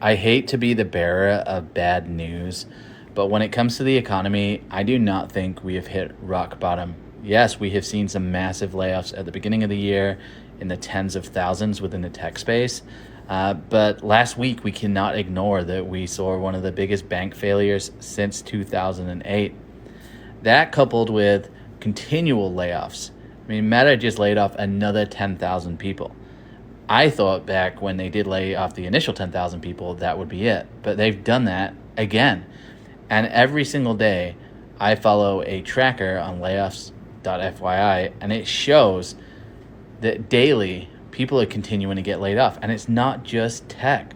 I hate to be the bearer of bad news, but when it comes to the economy, I do not think we have hit rock bottom. Yes, we have seen some massive layoffs at the beginning of the year in the tens of thousands within the tech space. But last week, we cannot ignore that we saw one of the biggest bank failures since 2008. That coupled with continual layoffs. I mean, Meta just laid off another 10,000 people. I thought back when they did lay off the initial 10,000 people, that would be it. But they've done that again. And every single day, I follow a tracker on layoffs.fyi, and it shows that daily people are continuing to get laid off. And it's not just tech.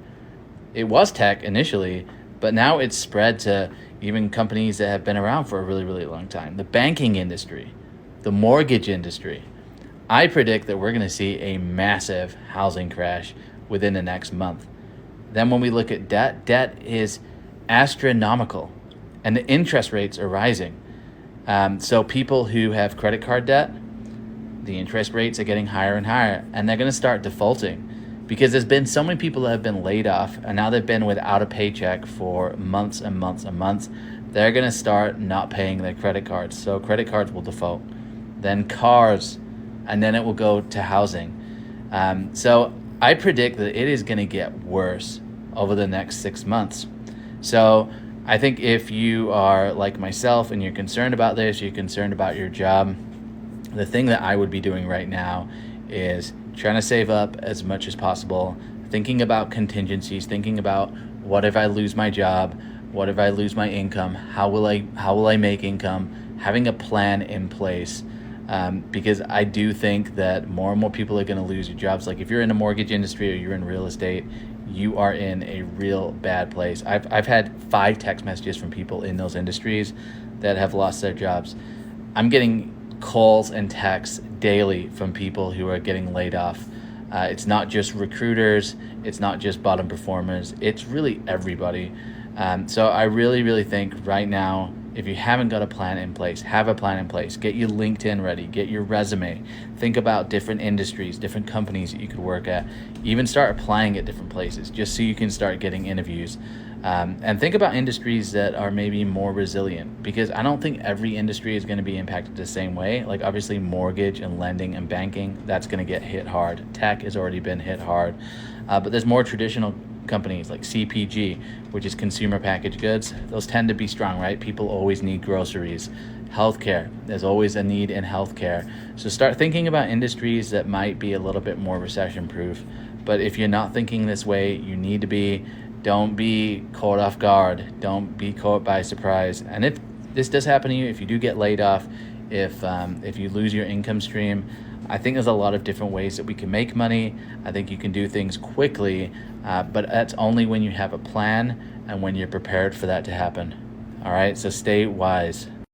It was tech initially, but now it's spread to even companies that have been around for a really, really long time. The banking industry, the mortgage industry. I predict that we're going to see a massive housing crash within the next month. Then when we look at debt is astronomical and the interest rates are rising. So people who have credit card debt, the interest rates are getting higher and higher, and they're going to start defaulting because there's been so many people that have been laid off and now they've been without a paycheck for months and months and months. They're going to start not paying their credit cards. So credit cards will default. Then cars, and then it will go to housing. So I predict that it is going to get worse over the next 6 months. So I think if you are like myself and you're concerned about this, you're concerned about your job, the thing that I would be doing right now is trying to save up as much as possible, thinking about contingencies, thinking about what if I lose my job, what if I lose my income, how will I make income, having a plan in place. Because I do think that more and more people are going to lose your jobs. Like if you're in the mortgage industry or you're in real estate, you are in a real bad place. I've had 5 text messages from people in those industries that have lost their jobs. I'm getting calls and texts daily from people who are getting laid off. It's not just recruiters. It's not just bottom performers. It's really everybody. So I really, really think right now, if you haven't got a plan in place, have a plan in place. Get your LinkedIn ready. Get your resume. Think about different industries, different companies that you could work at. Even start applying at different places just so you can start getting interviews. And think about industries that are maybe more resilient, because I don't think every industry is going to be impacted the same way. Like obviously mortgage and lending and banking, that's going to get hit hard. Tech has already been hit hard. But there's more traditional companies like CPG, which is consumer packaged goods. Those tend to be strong, right? People always need groceries. Healthcare, there's always a need in healthcare. So start thinking about industries that might be a little bit more recession proof. But if you're not thinking this way, you need to be. Don't be caught off guard. Don't be caught by surprise. And if this does happen to you, if you do get laid off, if you lose your income stream, I think there's a lot of different ways that we can make money. I think you can do things quickly, but that's only when you have a plan and when you're prepared for that to happen. All right, so stay wise.